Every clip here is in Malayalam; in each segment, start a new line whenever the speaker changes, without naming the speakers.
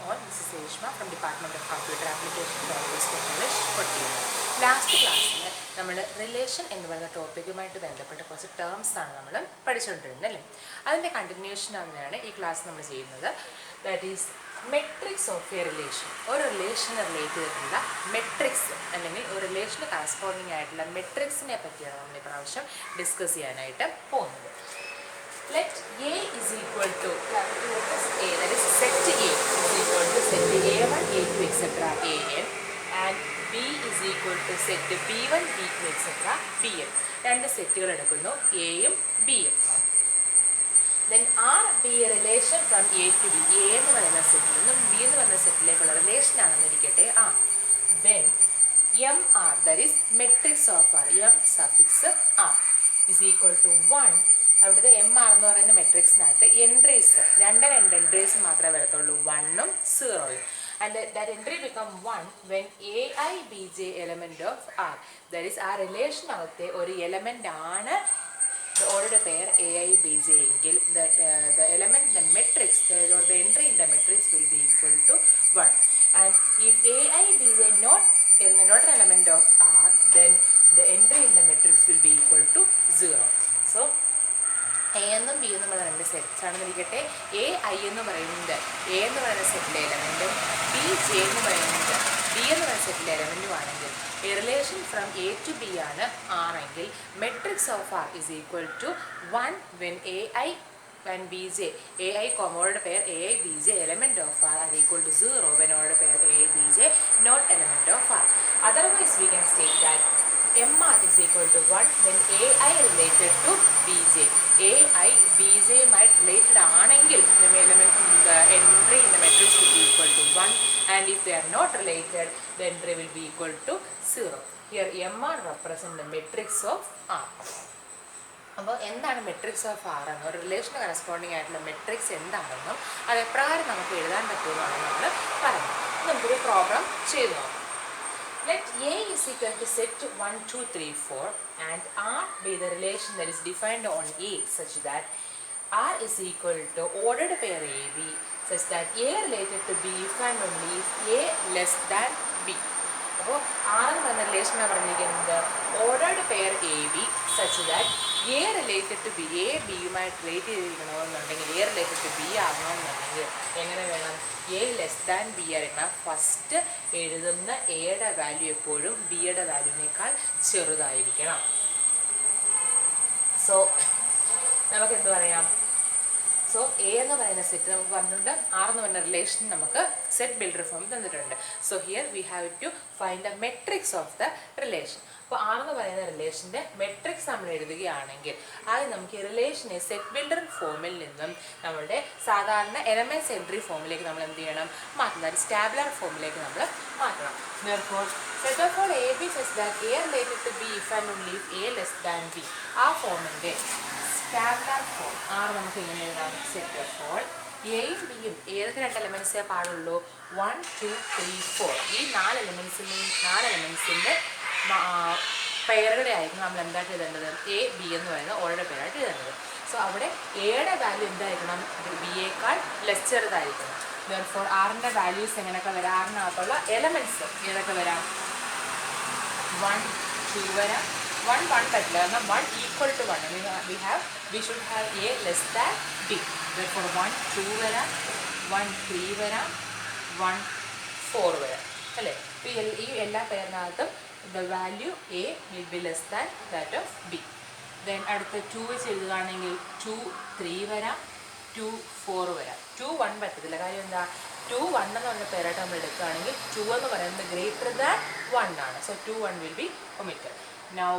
all. This is Reshma from Department of Computer Application, College Technology, Kottayam. Last ക്ലാസ്സിൽ നമ്മൾ റിലേഷൻ എന്ന് പറയുന്ന ടോപ്പിക്കുമായിട്ട് ബന്ധപ്പെട്ട കുറച്ച് ടേംസാണ് നമ്മൾ പഠിച്ചുകൊണ്ടിരുന്നത് അല്ലേ. അതിൻ്റെ കണ്ടിന്യൂഷൻ തന്നെയാണ് ഈ ക്ലാസ് നമ്മൾ ചെയ്യുന്നത്. That is matrix of A relation. ഒരു റിലേഷനെ റിലേറ്റ് ചെയ്തിട്ടുള്ള മെട്രിക്സ് അല്ലെങ്കിൽ ഒരു റിലേഷന് കറസ്പോണ്ടിങ് ആയിട്ടുള്ള മെട്രിക്സിനെ പറ്റിയാണ് നമ്മൾ ഈ പ്രാവശ്യം ഡിസ്കസ് ചെയ്യാനായിട്ട് പോകുന്നത്. Let A is equal to capital letters A, that is set A is equal to set A1, A2, etc. AN, and B is equal to set B1, B2, etc. BN. രണ്ട് സെറ്റുകൾ എടുക്കുന്നു, എയും ബിയും. Then R be a relation from A to B. A എന്ന് പറയുന്ന സെറ്റിൽ നിന്നും B എന്ന് പറയുന്ന സെറ്റിലേക്കുള്ള റിലേഷൻ ആണെന്നിരിക്കട്ടെ R. Then MR, that is matrix of R, M suffix R is equal to 1. അവിടുത്തെ എം ആർ എന്ന് പറയുന്ന മെട്രിക്സിനകത്ത് എൻട്രീസ് രണ്ട് എൻട്രീസ് മാത്രമേ വരത്തുള്ളൂ, 1ഉം 0ഉം. And that entry become 1 when A I B J element of R. That is ആ റിലേഷനകത്തെ ഒരു എലമെൻ്റ് ആണ് ഓരുടെ pair A I B J എങ്കിൽ the element, the matrix, or the entry in the matrix will be equal to 1. And if a i b j not an element of R, then the entry in the matrix will be equal to 0. So A എന്നും ബി എന്നും പറയുന്ന രണ്ട് സെറ്റ്സ് ആണെന്നിരിക്കട്ടെ. എ ഐ എന്ന് പറയുന്നത് എ എന്ന് പറയുന്ന സെറ്റിലെ എലമെൻറ്റും ബി ജെ എന്ന് പറയുന്നത് ബി എന്ന് പറയുന്ന സെറ്റിലെ എലമെൻറ്റും ആണെങ്കിൽ a relation from A to B ആണ് ആണെങ്കിൽ matrix of R is equal to 1 when A I and bj, ai comma pair ai bj element of r are equal to 0 when order pair ai bj not element of r. Otherwise we can state that mr is equal to 1 when ai related to bj. ai bj might related aanengil the element, the entry in the matrix will be equal to 1, and if they are not related the entry will be equal to 0. Here mr represent the matrix of r. അപ്പോൾ എന്താണ് മെട്രിക്സ് ഓഫ് ആർ എന്നും ഒരു റിലേഷന് കറസ്പോണ്ടിങ് ആയിട്ടുള്ള മെട്രിക്സ് എന്താണെന്നും അത് എപ്രകാരം നമുക്ക് എഴുതാൻ പറ്റുമെന്നാണ് നമ്മൾ പറയുന്നത്. നമുക്കൊരു പ്രോബ്ലം ചെയ്തു നോക്കാം. Let A is equal to set 1, 2, 3, 4 and R be the relation that is defined on A such that R is equal to ordered pair AB such that A related to B if and only if A less than B. അപ്പോൾ ആർ എന്ന് പറയുന്ന റിലേഷനാണ് പറഞ്ഞിരിക്കുന്നത് ordered pair A B such that A related to B, A ബിയുമായിട്ട് റിലേറ്റ് ചെയ്തിരിക്കണമെന്നുണ്ടെങ്കിൽ എ റിലേറ്റഡ് ടു ബി ആകണമെന്നുണ്ടെങ്കിൽ എങ്ങനെ വേണം, എ ലെസ് ദാൻ ബി ആയിരിക്കണം. ഫസ്റ്റ് എഴുതുന്ന എയുടെ വാല്യൂ എപ്പോഴും ബിയുടെ വാല്യൂവിനേക്കാൾ ചെറുതായിരിക്കണം. സോ നമുക്ക് എന്ത് പറയാം, സോ എ എന്ന് പറയുന്ന സെറ്റ് നമുക്ക് പറഞ്ഞിട്ടുണ്ട്, ആർ എന്ന് പറയുന്ന റിലേഷൻ നമുക്ക് സെറ്റ് ബിൽഡർ ഫോം തന്നിട്ടുണ്ട്. So here we have to find the matrix of the relation. അപ്പോൾ ആർ എന്ന് പറയുന്ന റിലേഷൻ്റെ മെട്രിക്സ് നമ്മൾ എഴുതുകയാണെങ്കിൽ ആദ്യം നമുക്ക് ഈ റിലേഷനെ സെറ്റ് ബിൽഡർ ഫോമിൽ നിന്നും നമ്മളുടെ സാധാരണ എലമെൻറ്റ്സ് എൻട്രി ഫോമിലേക്ക് നമ്മൾ എന്ത് ചെയ്യണം, മാറ്റണം. അതായത് സ്റ്റാബുലർ ഫോമിലേക്ക് നമ്മൾ മാറ്റണം. Therefore, set of all a b such that a related to b if and only if a less than b. ആ ഫോമിൻ്റെ സ്റ്റാബുലർ ഫോം ആർ നമുക്ക് ഇങ്ങനെ എഴുതാം. സെറ്റ് ഓഫ് ഓൾ എയും ബിയും ഏതൊക്കെ രണ്ട് എലമെൻറ്റ്സേ പാടുള്ളൂ, 1, 2, 3, 4 ഈ നാല് എലമെൻറ്റ്സിൻ്റെ പെയറുകളെ ആയിരിക്കും നമ്മൾ എന്തായിട്ട് എഴുതേണ്ടത്, എ ബി എന്ന് പറയുന്ന ഓരുടെ പേരായിട്ട് എഴുതേണ്ടത്. സോ അവിടെ എയുടെ വാല്യൂ എന്തായിരിക്കണം, ബിയേക്കാൾ ലെസ് ചെറുതായിരിക്കണം. Therefore ആറിൻ്റെ വാല്യൂസ് എങ്ങനെയൊക്കെ വരാം, ആറിനകത്തുള്ള എലമെൻറ്റ്സ് ഏതൊക്കെ വരാം, 1, 2 വരാം. 1 പറ്റില്ല, കാരണം 1 equal to 1 we should have a less than b. Therefore 1, 2 വരാം, 1, 3 വരാം, 1, 4 വരാം അല്ലേ. ഈ എല്ലാ പേരിനകത്തും the value a will be less than that of b. Then അടുത്ത 2 വെച്ച് എഴുതുകയാണെങ്കിൽ 2, 3 വരാം, 2, 4 വരാം. 2, 1 പറ്റത്തില്ല, കാര്യം എന്താ, 2, 1 എന്ന് പറഞ്ഞ പേരായിട്ട് നമ്മൾ എടുക്കുകയാണെങ്കിൽ 2 എന്ന് പറയുന്നത് ഗ്രേറ്റർ ദാൻ 1 ആണ്. So 2, 1 will be omitted. Now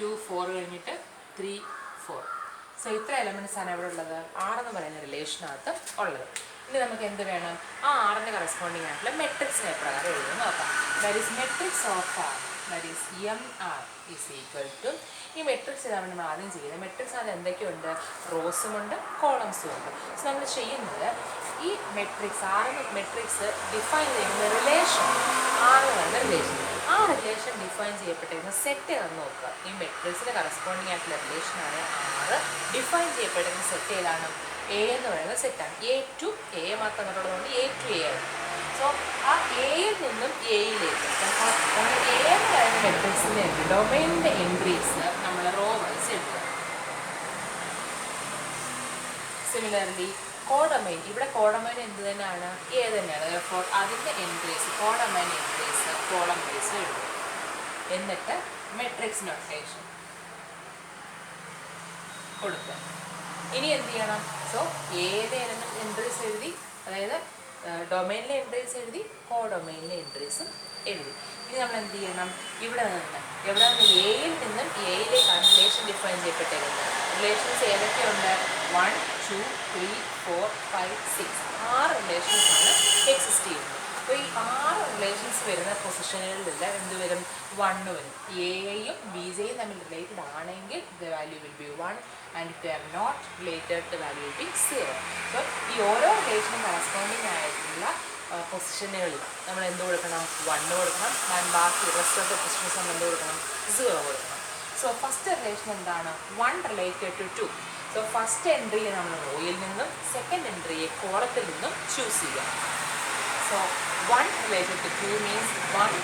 2, 4 കഴിഞ്ഞിട്ട് 3, 4. സോ ഇത്ര എലമെൻറ്റ്സ് ആണ് ഇവിടെ ഉള്ളത്, ആർ എന്ന് പറയുന്ന റിലേഷനകത്ത് ഉള്ളത്. ഇനി നമുക്ക് എന്ത് വേണം, ആ ആറിൻ്റെ കറസ്പോണ്ടിങ് ആയിട്ടുള്ള മെട്രിക്സിനെ എപ്രകാരം എഴുതുന്നു നോക്കാം. That is matrix of R, that is M R is equal to, ഈ മെട്രിക്സ് ഇതാണ് നമ്മൾ ആദ്യം ചെയ്യുന്നത്. മെട്രിക്സ് അത് എന്തൊക്കെയുണ്ട്, റോസുമുണ്ട് കോളംസും ഉണ്ട്. സോ നമ്മൾ ചെയ്യുന്നത് ഈ മെട്രിക്സ് ആറ് മെട്രിക്സ് ഡിഫൈൻ ചെയ്യുന്ന റിലേഷൻ, ആറ് പറയുന്ന റിലേഷൻ, ആ റിലേഷൻ ഡിഫൈൻ ചെയ്യപ്പെട്ടിരുന്ന സെറ്റ് ഏതാണെന്ന് നോക്കുക. ഈ മെട്രിക്സിന് കറസ്പോണ്ടിങ് ആയിട്ടുള്ള റിലേഷനാണ് ആറ്. ഡിഫൈൻ ചെയ്യപ്പെട്ടിരുന്ന സെറ്റ് ഏതാണ്, എ എന്ന് പറയുന്ന സെറ്റാണ്. എ ടു എ മാത്രം എന്നുള്ളതുകൊണ്ട് എ ടു എ ആണ്. എയിലേക്ക്. അപ്പോൾ നമ്മൾ എ എന്ന് പറയുന്ന മെട്രിക്സിൻ്റെ എൻട്രി ഡൊമൈനിൻ്റെ എൻട്രീസ് നമ്മൾ റോ വൈസ് എഴുതുക. സിമിലർലി കോഡൊമൈൻ, ഇവിടെ കോഡൊമൈൻ എന്ത് തന്നെയാണ്, എ തന്നെയാണ്. അപ്പോൾ അതിൻ്റെ entries codomain entries column vice എഴുതുക. എന്നിട്ട് മെട്രിക്സ് നൊട്ടേഷൻ കൊടുക്കുക. ഇനി എന്ത് ചെയ്യണം? സോ ഏത് എലമെന്റ് എൻട്രീസ് എഴുതി, അതായത് ഡൊമൈനിലെ എൻട്രീസ് എഴുതി, കോഡൊമൈനിലെ എൻട്രീസും എഴുതി. ഇനി നമ്മൾ എന്ത് ചെയ്യണം? ഇവിടെ നിന്ന് എയിൽ നിന്നും എയിലേക്കാണ് റിലേഷൻ ഡിഫൈൻ ചെയ്യപ്പെട്ടേക്കുന്നത്. റിലേഷൻസ് ഏതൊക്കെയുണ്ട്? 1, 2, 3, 4, 5, 6 6 റിലേഷൻസാണ് എക്സിസ്റ്റ് ചെയ്യുന്നത്. അപ്പോൾ ഈ 6 റിലേഷൻസ് വരുന്ന പൊസിഷനുകളിലെല്ലാം എന്ത് വരും? 1 വരും. എയും ബി ജെയും തമ്മിൽ റിലേറ്റഡ് ആണെങ്കിൽ the value will be 1 and if they are not related the value will be 0. So ഈ ഓരോ റിലേഷനും കറസ്പോണ്ടിങ് ആയിട്ടുള്ള പൊസിഷനുകളിൽ നമ്മൾ എന്ത് കൊടുക്കണം? 1 കൊടുക്കണം. ആൻഡ് ബാക്കി റെസ്റ്റ് ഓഫ് ദ പൊസിഷൻസ് നമ്മൾ എന്ത് കൊടുക്കണം? 0 കൊടുക്കണം. സോ ഫസ്റ്റ് റിലേഷൻ എന്താണ്? 1 റിലേറ്റഡ് ടു 2. സോ ഫസ്റ്റ് എൻട്രിയെ നമ്മൾ റോയിൽ നിന്നും സെക്കൻഡ് എൻട്രിയെ കോളത്തിൽ നിന്നും ചൂസ് ചെയ്യുക. So 1 related to 2 means 1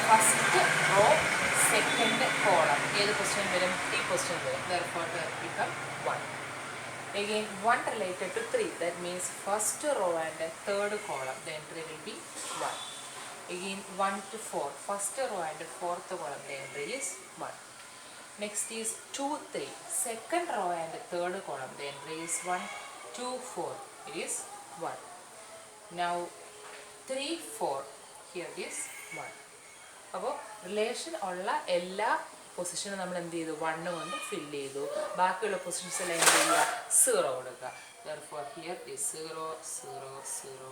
first row second column. ഏത് പൊസിഷൻ വരും? ഈ പൊസിഷൻ വരും. Therefore it become 1. Again 1 related to 3, that means first row and third column, the entry will be 1. Again 1 to 4, first row and fourth column, the entry is 1. Next is 2, 3, second row and third column, the entry is 1. 2, 4, it is 1. Now 3, 4, here it is 1. അപ്പോൾ റിലേഷൻ ഉള്ള എല്ലാ പൊസിഷനും നമ്മൾ എന്ത് ചെയ്തു? 1 കൊണ്ട് ഫില്ല് ചെയ്തു. ബാക്കിയുള്ള പൊസിഷൻസ് എല്ലാം എന്ത് ചെയ്യുക? 0 കൊടുക്കുക. Therefore here is 0, 0, 0.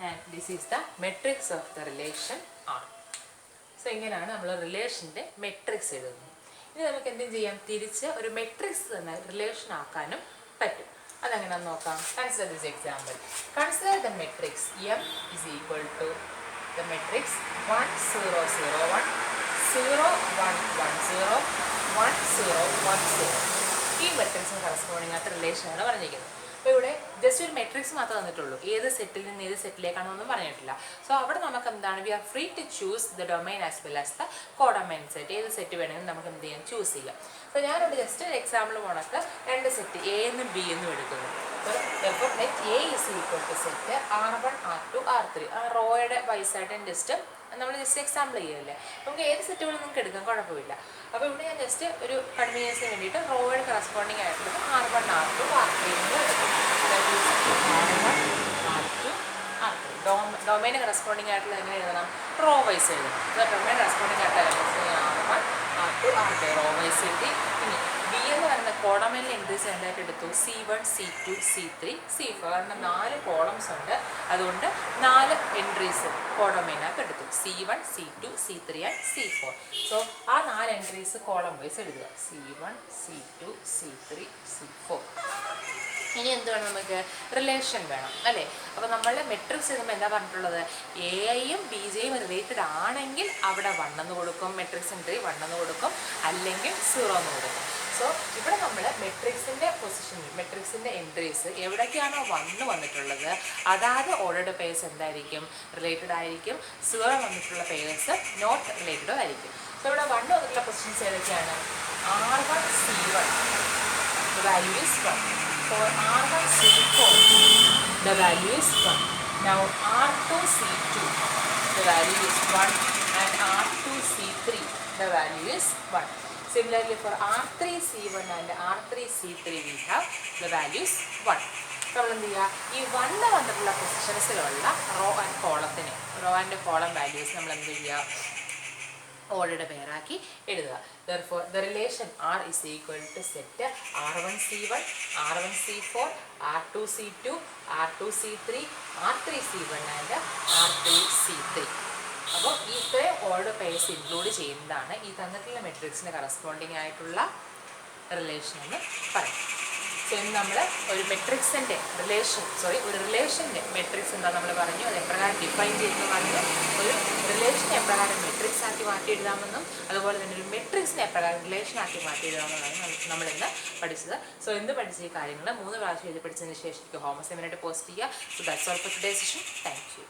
And this is the matrix of the relation R. So ഇങ്ങനെയാണ് നമ്മൾ റിലേഷൻ്റെ മെട്രിക്സ് എഴുതുന്നത്. ഇനി നമുക്ക് എന്തും ചെയ്യാം? തിരിച്ച് ഒരു മെട്രിക്സ് തന്നെ റിലേഷൻ ആക്കാനും പറ്റും. അതെങ്ങനെയാണെന്ന് നോക്കാം. Consider this example. Consider the matrix M is equal to the matrix 1, 0, 0, 1, 0, 1, 1, 0, 1, 0, 1, 0. ഈ മെട്രിക്സിന് കറസ്പോണ്ടിങ് ആയിട്ട് റിലേഷനാണ് പറഞ്ഞിരിക്കുന്നത്. അപ്പോൾ ഇവിടെ ജസ്റ്റ് ഒരു മെട്രിക്സ് മാത്രമേ തന്നിട്ടുള്ളൂ. ഏത് സെറ്റിൽ നിന്ന് ഏത് സെറ്റിലേക്കാണെന്നൊന്നും പറഞ്ഞിട്ടില്ല. സോ അവിടെ നമുക്ക് എന്താണ്? We are free to choose the domain as well as the codomain set. ഏത് സെറ്റ് വേണമെങ്കിലും നമുക്ക് എന്ത് ചെയ്യാം? ചൂസ് ചെയ്യാം. സോ ഞാനിവിടെ ജസ്റ്റ് ഒരു എക്സാമ്പിൾ പോണക്ക് 2 സെറ്റ് എ എന്നും ബി എന്നും എടുക്കുന്നു. അപ്പോൾ let A is equal to set R1, R2, R3. ആ റോയുടെ വൈസായിട്ട് ജസ്റ്റ് നമ്മൾ ജസ്റ്റ് എക്സാമ്പിൾ ചെയ്യല്ലേ. നമുക്ക് ഏത് സെറ്റുകളും നമുക്ക് എടുക്കാം, കുഴപ്പമില്ല. അപ്പോൾ ഇവിടെ ഞാൻ ജസ്റ്റ് ഒരു കൺവീനിയൻസിന് വേണ്ടിയിട്ട് റോയുടെ കറസ്പോണ്ടിങ് ആയിട്ടുള്ളത് R1, R2, R3 എന്ന് എടുക്കും. ഡൊമൈന് കറസ്പോണ്ടിങ് ആയിട്ടുള്ള എങ്ങനെ എഴുതണം? റോ വൈസ് എഴുതണം. ഡൊമൈൻ കറസ്പോണ്ടിങ് ആയിട്ട് R1, R2, R3 raw vice എഴുതി. ഇനി ബി എന്ന് പറയുന്ന കോഡൊമൈനിലെ എൻട്രീസ് എന്തായിട്ട് എടുത്തു? C1, C2, C3, C4. കാരണം 4 കോളംസ് ഉണ്ട്, അതുകൊണ്ട് 4 എൻട്രീസ് കോഡൊമൈനകത്ത് എടുത്തു. C1, C2, C3 and C4. So ആ 4 എൻട്രീസ് കോളം വൈസ് എഴുതുക. C1, C2, C3, C4. ഇനി എന്ത് വേണം? നമുക്ക് റിലേഷൻ വേണം അല്ലേ. അപ്പോൾ നമ്മളുടെ മെട്രിക്സ് എഴുതുമ്പോൾ എന്താ പറഞ്ഞിട്ടുള്ളത്? എയും ബി ജെയും റിലേറ്റഡ് ആണെങ്കിൽ അവിടെ 1 എന്ന് കൊടുക്കും, മെട്രിക്സ് എൻട്രി 1 എന്ന് കൊടുക്കും, അല്ലെങ്കിൽ 0 എന്ന് കൊടുക്കും. സോ ഇവിടെ നമ്മൾ മെട്രിക്സിൻ്റെ പൊസിഷനിൽ മെട്രിക്സിൻ്റെ എൻട്രീസ് എവിടേക്കാണോ 1 വന്നിട്ടുള്ളത് അതാത് ഓർഡർഡ് പേഴ്സ് എന്തായിരിക്കും? റിലേറ്റഡ് ആയിരിക്കും. 0 വന്നിട്ടുള്ള പേഴ്സ് നോട്ട് റിലേറ്റഡ് ആയിരിക്കും. സോ ഇവിടെ 1 വന്നിട്ടുള്ള പൊസിഷൻസ് ഏതൊക്കെയാണ്? R1, C1, the value is 1. For R1, C4, the value is 1. Now R2, C2, the value is 1, and R2, C3, the value is 1. Similarly, for R3, C1 and R3, C3, we have the values 1. നമ്മൾ എന്ത് ചെയ്യുക? ഈ 1 വന്നിട്ടുള്ള പൊസിഷൻസിലുള്ള റോ ആൻഡ് കോളത്തിന് റോ ആൻഡ് കോളം വാല്യൂസ് നമ്മൾ എന്ത് ചെയ്യുക? ഓർഡറുടെ പേരാക്കി എഴുതുക. Therefore the relation R is equal to set R1, C1, R1, C4, R2, C2, R2, C3, R3, C1 and R3, C3. അപ്പോൾ ഈ ഇത്രയും ഓർഡർ പേഴ്സ് ഇൻക്ലൂഡ് ചെയ്യുന്നതാണ് ഈ തന്നിട്ടുള്ള മെട്രിക്സിന് കറസ്പോണ്ടിങ് ആയിട്ടുള്ള റിലേഷൻ എന്ന് പറയും. സോ ഇന്ന് നമ്മൾ ഒരു മെട്രിക്സിൻ്റെ ഒരു റിലേഷൻ്റെ മെട്രിക്സ് എന്താ നമ്മൾ പറഞ്ഞു, അത് എപ്രകാരം ഡിഫൈൻ ചെയ്യുന്നു പറഞ്ഞു, ഒരു റിലേഷൻ എപ്രകാരം മെട്രിക്സ് ആക്കി മാറ്റി എഴുതാമെന്നും അതുപോലെ തന്നെ ഒരു മെട്രിക്സിനെ എപ്രകാരം റിലേഷൻ ആക്കി മാറ്റി എഴുതാമെന്നാണ് നമ്മളിന്ന് പഠിച്ചത്. സോ ഇന്ന് പഠിച്ച ഈ കാര്യങ്ങൾ 3 പ്രാവശ്യം എഴുതി പഠിച്ചതിന് ശേഷം ഹോം അസൈൻമെൻറ്റായിട്ട് പോസ്റ്റ് ചെയ്യുക. So that's all for today session. Thank you.